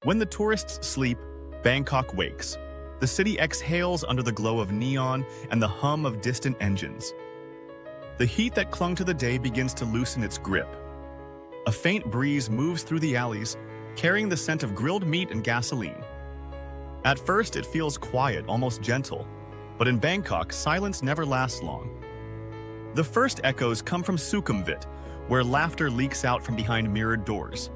When the tourists sleep, Bangkok wakes. The city exhales under the glow of neon and the hum of distant engines. The heat that clung to the day begins to loosen its grip. A faint breeze moves through the alleys, carrying the scent of grilled meat and gasoline. At first, it feels quiet, almost gentle, but in Bangkok, silence never lasts long. The first echoes come from Sukhumvit, where laughter leaks out from behind mirrored doors.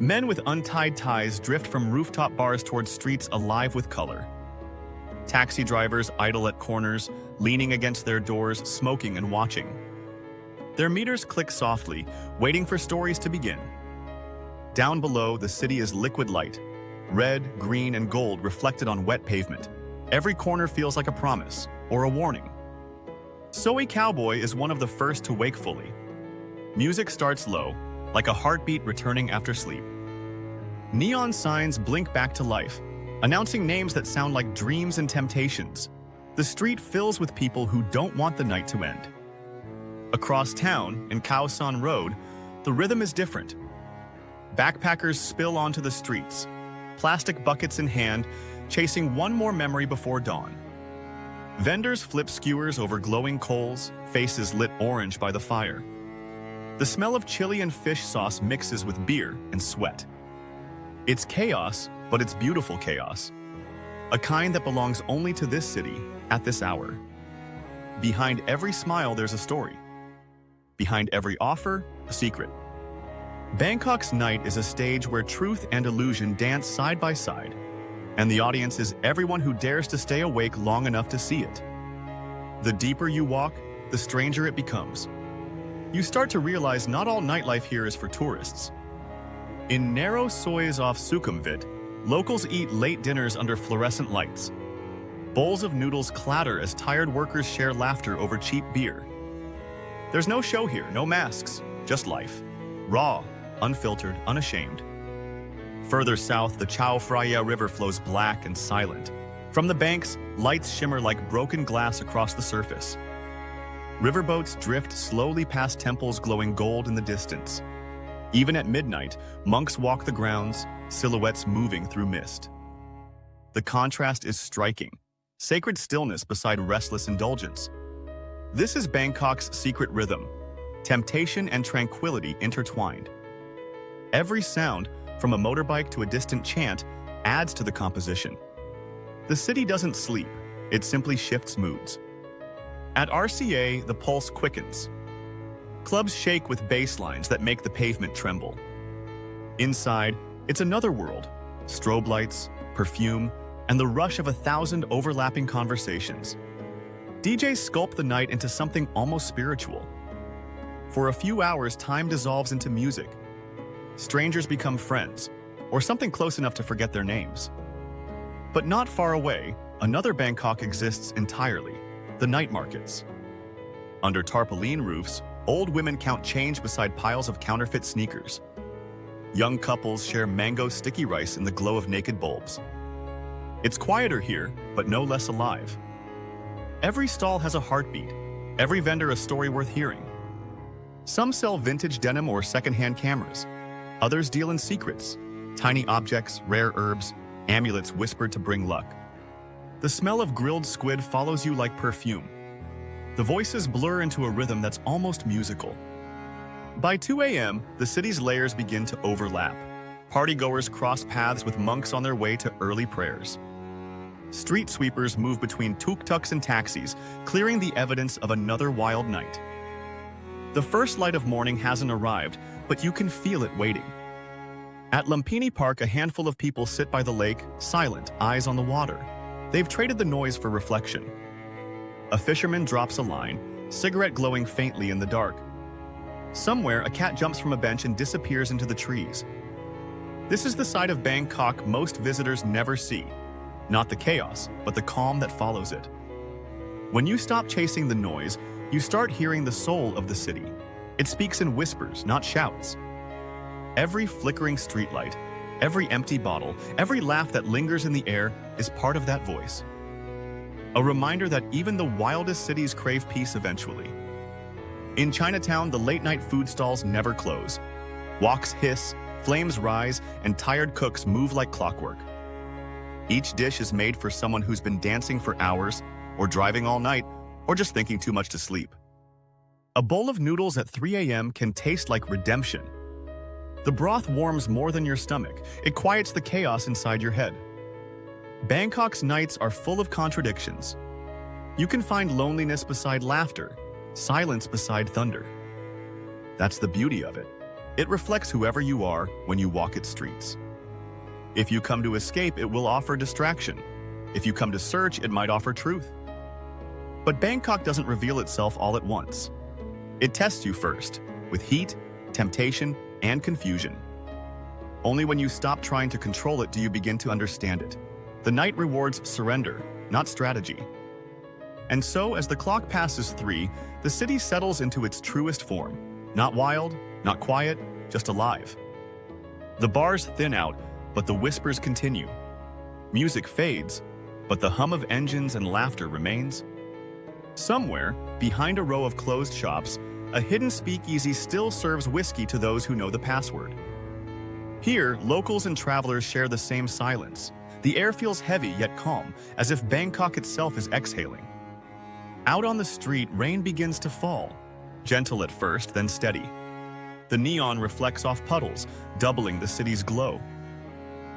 Men with untied ties drift from rooftop bars towards streets alive with color. Taxi drivers idle at corners, leaning against their doors, smoking and watching. Their meters click softly, waiting for stories to begin. Down below, the city is liquid light, red, green, and gold reflected on wet pavement. Every corner feels like a promise or a warning. Soy Cowboy is one of the first to wake fully. Music starts low, like a heartbeat returning after sleep. Neon signs blink back to life, announcing names that sound like dreams and temptations. The street fills with people who don't want the night to end. Across town, in Khao San Road, the rhythm is different. Backpackers spill onto the streets, plastic buckets in hand, chasing one more memory before dawn. Vendors flip skewers over glowing coals, faces lit orange by the fire. The smell of chili and fish sauce mixes with beer and sweat. It's chaos, but it's beautiful chaos. A kind that belongs only to this city at this hour. Behind every smile, there's a story. Behind every offer, a secret. Bangkok's night is a stage where truth and illusion dance side by side, and the audience is everyone who dares to stay awake long enough to see it. The deeper you walk, the stranger it becomes. You start to realize not all nightlife here is for tourists. In narrow soys off Sukhumvit, locals eat late dinners under fluorescent lights. Bowls of noodles clatter as tired workers share laughter over cheap beer. There's no show here, no masks, just life. Raw, unfiltered, unashamed. Further south, the Chao Phraya River flows black and silent. From the banks, lights shimmer like broken glass across the surface. Riverboats drift slowly past temples glowing gold in the distance. Even at midnight, monks walk the grounds, silhouettes moving through mist. The contrast is striking. Sacred stillness beside restless indulgence. This is Bangkok's secret rhythm. Temptation and tranquility intertwined. Every sound, from a motorbike to a distant chant, adds to the composition. The city doesn't sleep, it simply shifts moods. At RCA, the pulse quickens. Clubs shake with bass lines that make the pavement tremble. Inside, it's another world. Strobe lights, perfume, and the rush of 1,000 overlapping conversations. DJs sculpt the night into something almost spiritual. For a few hours, time dissolves into music. Strangers become friends, or something close enough to forget their names. But not far away, another Bangkok exists entirely, the night markets. Under tarpaulin roofs, old women count change beside piles of counterfeit sneakers. Young couples share mango sticky rice in the glow of naked bulbs. It's quieter here, but no less alive. Every stall has a heartbeat, every vendor a story worth hearing. Some sell vintage denim or secondhand cameras. Others deal in secrets, tiny objects, rare herbs, amulets whispered to bring luck. The smell of grilled squid follows you like perfume. The voices blur into a rhythm that's almost musical. By 2 a.m., the city's layers begin to overlap. Partygoers cross paths with monks on their way to early prayers. Street sweepers move between tuk-tuks and taxis, clearing the evidence of another wild night. The first light of morning hasn't arrived, but you can feel it waiting. At Lumpini Park, a handful of people sit by the lake, silent, eyes on the water. They've traded the noise for reflection. A fisherman drops a line, cigarette glowing faintly in the dark. Somewhere, a cat jumps from a bench and disappears into the trees. This is the side of Bangkok most visitors never see. Not the chaos, but the calm that follows it. When you stop chasing the noise, you start hearing the soul of the city. It speaks in whispers, not shouts. Every flickering streetlight, every empty bottle, every laugh that lingers in the air is part of that voice. A reminder that even the wildest cities crave peace eventually. In Chinatown, the late-night food stalls never close. Woks hiss, Flames rise, and tired cooks move like clockwork. Each dish is made for someone who's been dancing for hours, or driving all night, or just thinking too much to sleep. A bowl of noodles at 3 a.m. can taste like redemption. The broth warms more than your stomach. It quiets the chaos inside your head. Bangkok's nights are full of contradictions. You can find loneliness beside laughter, silence beside thunder. That's the beauty of it. It reflects whoever you are when you walk its streets. If you come to escape, it will offer distraction. If you come to search, it might offer truth. But Bangkok doesn't reveal itself all at once. It tests you first, with heat, temptation, and confusion. Only when you stop trying to control it do you begin to understand it. The night rewards surrender, not strategy. And so, as the clock passes 3, the city settles into its truest form. Not wild, not quiet, just alive. The bars thin out, but the whispers continue. Music fades, but the hum of engines and laughter remains. Somewhere, behind a row of closed shops, a hidden speakeasy still serves whiskey to those who know the password. Here, locals and travelers share the same silence. The air feels heavy yet calm, as if Bangkok itself is exhaling. Out on the street, rain begins to fall. Gentle at first, then steady. The neon reflects off puddles, doubling the city's glow.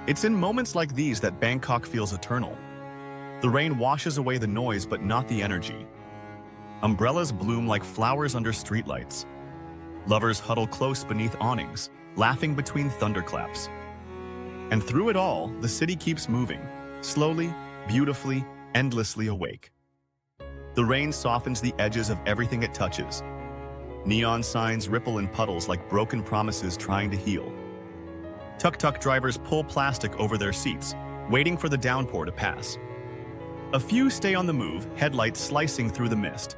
It's in moments like these that Bangkok feels eternal. The rain washes away the noise, but not the energy. Umbrellas bloom like flowers under streetlights. Lovers huddle close beneath awnings, laughing between thunderclaps. And through it all, the city keeps moving, slowly, beautifully, endlessly awake. The rain softens the edges of everything it touches. Neon signs ripple in puddles like broken promises trying to heal. Tuk-tuk drivers pull plastic over their seats, waiting for the downpour to pass. A few stay on the move, headlights slicing through the mist.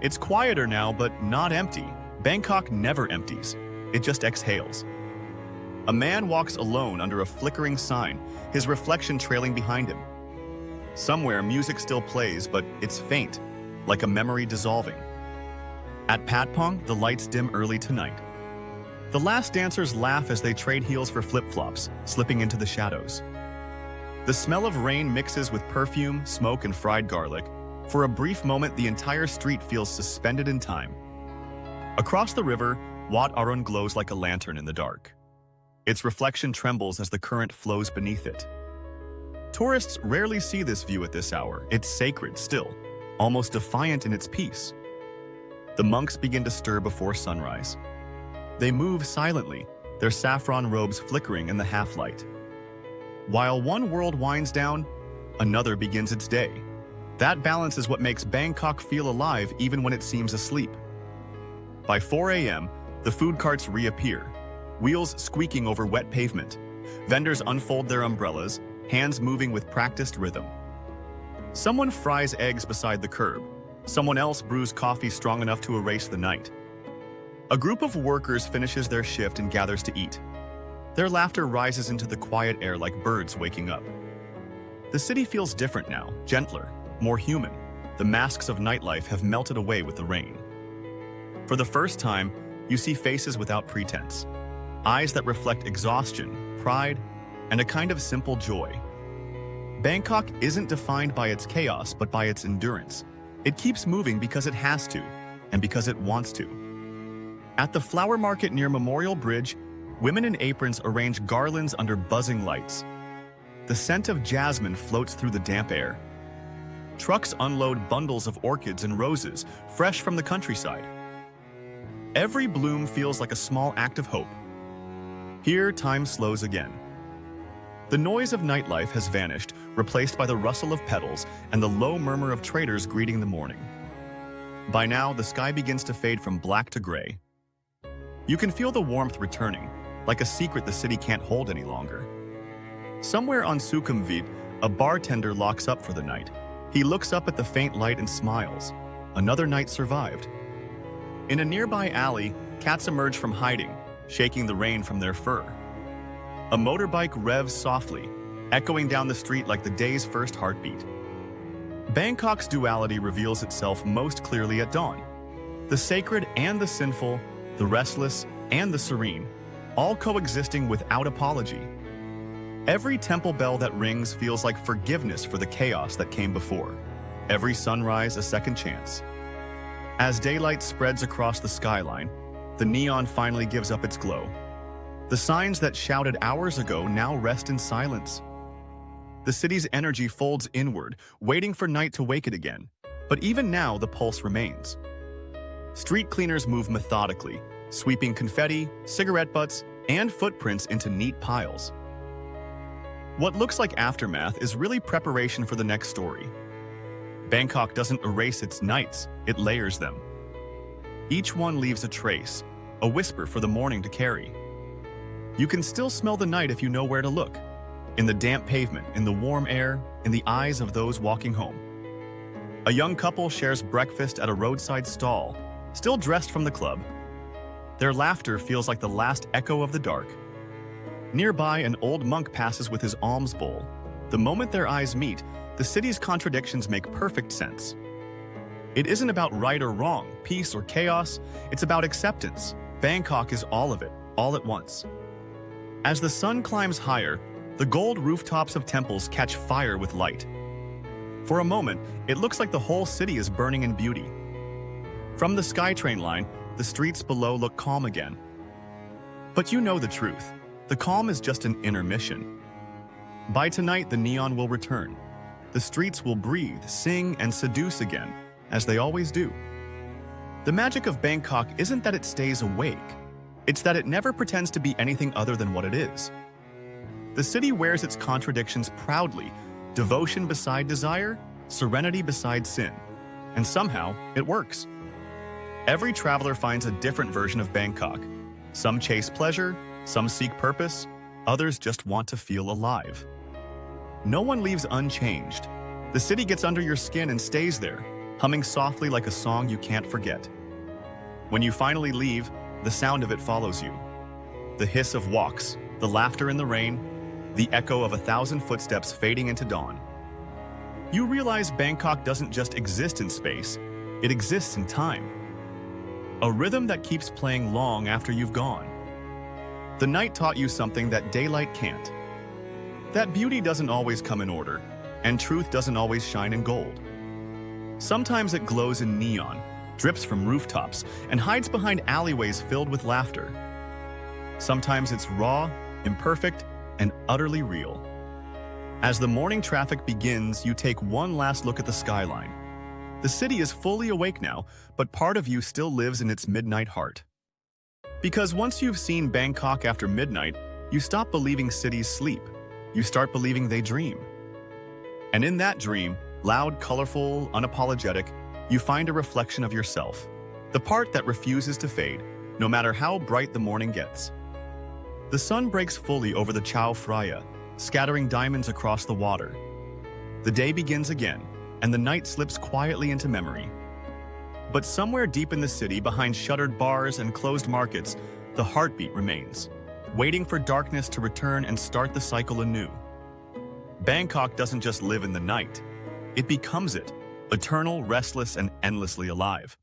It's quieter now, but not empty. Bangkok never empties. It just exhales. A man walks alone under a flickering sign, his reflection trailing behind him. Somewhere, music still plays, but it's faint, like a memory dissolving. At Patpong, the lights dim early tonight. The last dancers laugh as they trade heels for flip-flops, slipping into the shadows. The smell of rain mixes with perfume, smoke, and fried garlic. For a brief moment, the entire street feels suspended in time. Across the river, Wat Arun glows like a lantern in the dark. Its reflection trembles as the current flows beneath it. Tourists rarely see this view at this hour. It's sacred still, almost defiant in its peace. The monks begin to stir before sunrise. They move silently, their saffron robes flickering in the half-light. While one world winds down, another begins its day. That balance is what makes Bangkok feel alive even when it seems asleep. By 4 a.m., the food carts reappear, wheels squeaking over wet pavement. Vendors unfold their umbrellas, hands moving with practiced rhythm. Someone fries eggs beside the curb. Someone else brews coffee strong enough to erase the night. A group of workers finishes their shift and gathers to eat. Their laughter rises into the quiet air like birds waking up. The city feels different now, gentler, more human. The masks of nightlife have melted away with the rain. For the first time, you see faces without pretense. Eyes that reflect exhaustion, pride, and a kind of simple joy. Bangkok isn't defined by its chaos, but by its endurance. It keeps moving because it has to, and because it wants to. At the flower market near Memorial Bridge, women in aprons arrange garlands under buzzing lights. The scent of jasmine floats through the damp air. Trucks unload bundles of orchids and roses, fresh from the countryside. Every bloom feels like a small act of hope. Here, time slows again. The noise of nightlife has vanished, replaced by the rustle of petals and the low murmur of traders greeting the morning. By now, the sky begins to fade from black to gray. You can feel the warmth returning, like a secret the city can't hold any longer. Somewhere on Sukhumvit, a bartender locks up for the night. He looks up at the faint light and smiles. Another night survived. In a nearby alley, cats emerge from hiding, shaking the rain from their fur. A motorbike revs softly, echoing down the street like the day's first heartbeat. Bangkok's duality reveals itself most clearly at dawn. The sacred and the sinful, the restless and the serene. all coexisting without apology. Every temple bell that rings feels like forgiveness for the chaos that came before. Every sunrise a second chance. As daylight spreads across the skyline, the neon finally gives up its glow. The signs that shouted hours ago now rest in silence. The city's energy folds inward, waiting for night to wake it again. But even now, the pulse remains. Street cleaners move methodically, sweeping confetti, cigarette butts, and footprints into neat piles. What looks like aftermath is really preparation for the next story. Bangkok doesn't erase its nights, it layers them. Each one leaves a trace, a whisper for the morning to carry. You can still smell the night if you know where to look. In the damp pavement, in the warm air, in the eyes of those walking home. A young couple shares breakfast at a roadside stall, still dressed from the club. Their laughter feels like the last echo of the dark. Nearby, an old monk passes with his alms bowl. The moment their eyes meet, the city's contradictions make perfect sense. It isn't about right or wrong, peace or chaos, it's about acceptance. Bangkok is all of it, all at once. As the sun climbs higher, the gold rooftops of temples catch fire with light. For a moment, it looks like the whole city is burning in beauty. From the SkyTrain line, the streets below look calm again. But you know the truth. The calm is just an intermission. By tonight, the neon will return. The streets will breathe, sing, and seduce again, as they always do. The magic of Bangkok isn't that it stays awake. It's that it never pretends to be anything other than what it is. The city wears its contradictions proudly, devotion beside desire, serenity beside sin. And somehow, it works. Every traveler finds a different version of Bangkok. Some chase pleasure, some seek purpose, others just want to feel alive. No one leaves unchanged. The city gets under your skin and stays there, humming softly like a song you can't forget. When you finally leave, the sound of it follows you. The hiss of walks, the laughter in the rain, the echo of 1,000 footsteps fading into dawn. You realize Bangkok doesn't just exist in space, it exists in time. A rhythm that keeps playing long after you've gone. The night taught you something that daylight can't. That beauty doesn't always come in order, and truth doesn't always shine in gold. Sometimes it glows in neon, drips from rooftops, and hides behind alleyways filled with laughter. Sometimes it's raw, imperfect, and utterly real. As the morning traffic begins, you take one last look at the skyline. The city is fully awake now, but part of you still lives in its midnight heart. Because once you've seen Bangkok after midnight, you stop believing cities sleep. You start believing they dream. And in that dream, loud, colorful, unapologetic, you find a reflection of yourself. The part that refuses to fade, no matter how bright the morning gets. The sun breaks fully over the Chao Phraya, scattering diamonds across the water. The day begins again, and the night slips quietly into memory. But somewhere deep in the city, behind shuttered bars and closed markets, the heartbeat remains, waiting for darkness to return and start the cycle anew. Bangkok doesn't just live in the night. It becomes it, eternal, restless, and endlessly alive.